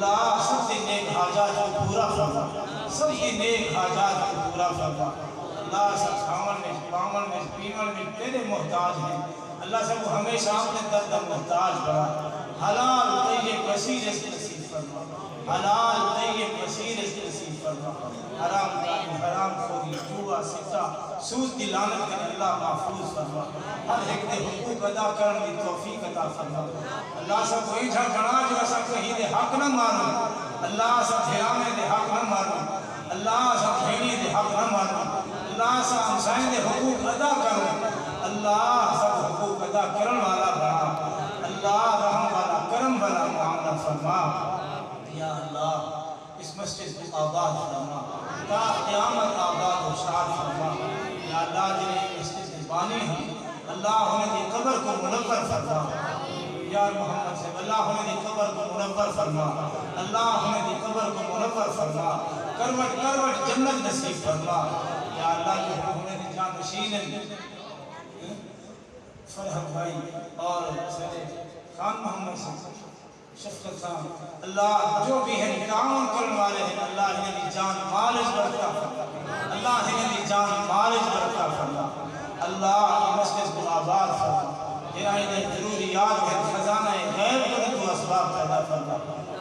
اللہ سب کے نیک حاجات کو پورا فرما، سب کے نیک حاجات کو پورا فرما۔ اللہ سب کھاون میں پاون میں پیون میں تیرے محتاج ہیں، اللہ سب کو ہمیشہ اپنے درد محتاج بنا۔ حلال طیب کثیر رزق نصیب فرما، حلال طیب کثیر رزق نصیب فرما۔ حرام کاری، حرام خوری، جوا، سٹا، سود کی لعنت کے اللہ محفوظ فرما۔ ہر ایک دے حقوق ادا کرنے کی توفیق عطا فرما۔ اللہ سب کو ایجھا گنا جو سب کہیں دے حق نہ مانو، اللہ سب دھیرانے دے حق نہ مانو، اللہ سب بھیڑی دے حق نہ مانو، اللہ سب ہمسائیں دے حقوق ادا کرو، اللہ سب حقوق ادا کرن والا بنا، اللہ رحم والا کرم والا معاملہ فرما۔ یا اللہ اس مسجد کو آباد فرما، تا قیامت آباد و شاد فرما۔ یا اللہ جنہیں مسجد کے بانی ہیں، اللہ انہیں دی قبر کو منور فرما۔ یا محمد صلی اللہ انہیں دی قبر کو منور فرما، اللہ انہیں دی قبر کو منور فرما، کروٹ کروٹ جنت نصیب فرما۔ یا اللہ جو انہیں دی جانشین فرحت بھائی اور سید خان محمد صلی شفقت خان، اللہ جو بھی ہیں تعاون کرنے والے ہیں، اللہ انہیں دی جان مالج برکا فرما، اللہ انہیں دی جان مالج برکا فرما۔ اللہ مسجد کو آباد فرما، جنہیں ضروریات ہے خزانہ غیب کو تو اسباب پیدا فرما۔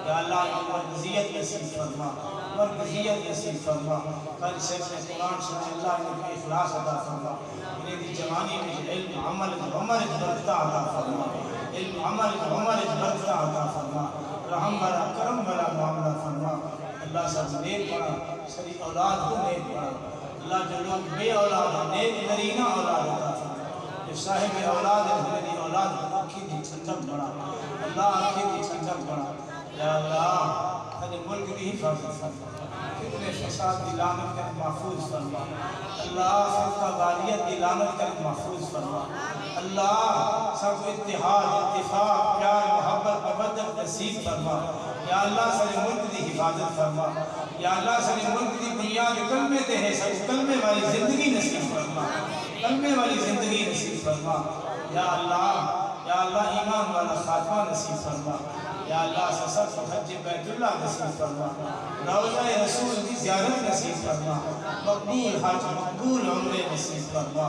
یا اللہ مرکزیت نصیب فرما، مرکزیت نصیب فرما۔ کل سے قرآن سنے اللہ انہیں اخلاص عطا فرما، انہیں دی جوانی میں علم عمل عمر برکتہ عطا فرما، علم عمل عمر برکتہ عطا فرما، رحم والا کرم والا معاملہ فرما۔ اللہ سب نیک بنا، سری اولاد کو نیک بنا، اللہ جو لوگ بے اولاد ہیں نیک نرینہ اولاد عطا فرما، جو صاحب اولاد ہے میری اولاد آنکھی دی چھنجک بنا، اللہ آنکھی دی چھنجک بنا۔ یا اللہ تجھے ملک دی حفاظت فرما، فتنے فساد دی لعنت کر محفوظ فرما، اللہ فرقہ واریت دی لعنت کر محفوظ فرما، اللہ سب اتحاد اتفاق پیار محبت مودت نصیب فرما۔ یا اللہ سارے ملک دی حفاظت فرما، یا اللہ سارے ملک دی بنیاد کلمے تے ہے، سب کلمے والی زندگی نصیب فرما، کلمے والی زندگی نصیب فرما۔ یا اللہ ایمان والا خاتمہ نصیب فرما، یا اللہ سب حج بیت اللہ نصیب فرما، روضہ رسول کی زیارت نصیب فرما، مقبول حج مقبول عمرے نصیب فرما،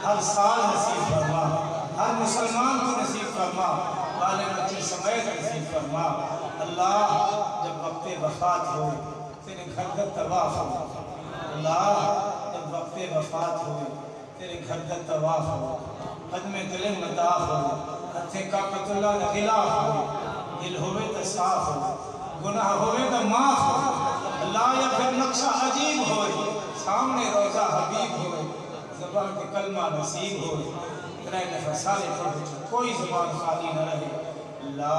ہر سال نصیب فرما، ہر مسلمان کو نصیب فرما، والے بچے سمیت نصیب فرما۔ اللہ جب وقت وفات ہو تیرے گھر کا طواف ہو، اللہ جب وقت وفات ہو تیرے گھر کا طواف ہو، قدم دل مطاف ہو، ہتھے کعبۃ اللہ کا غلاف ہو، دل ہوئے تو صاف ہو، گناہ ہوئے تو معاف ہو، اللہ یا پھر نقشہ عجیب ہوئے، سامنے روضہ حبیب ہوئے، زبان کے کلمہ نصیب ہوئے، ترائے نفر سالے پڑھو کوئی زبان خالی نہ رہے۔ لا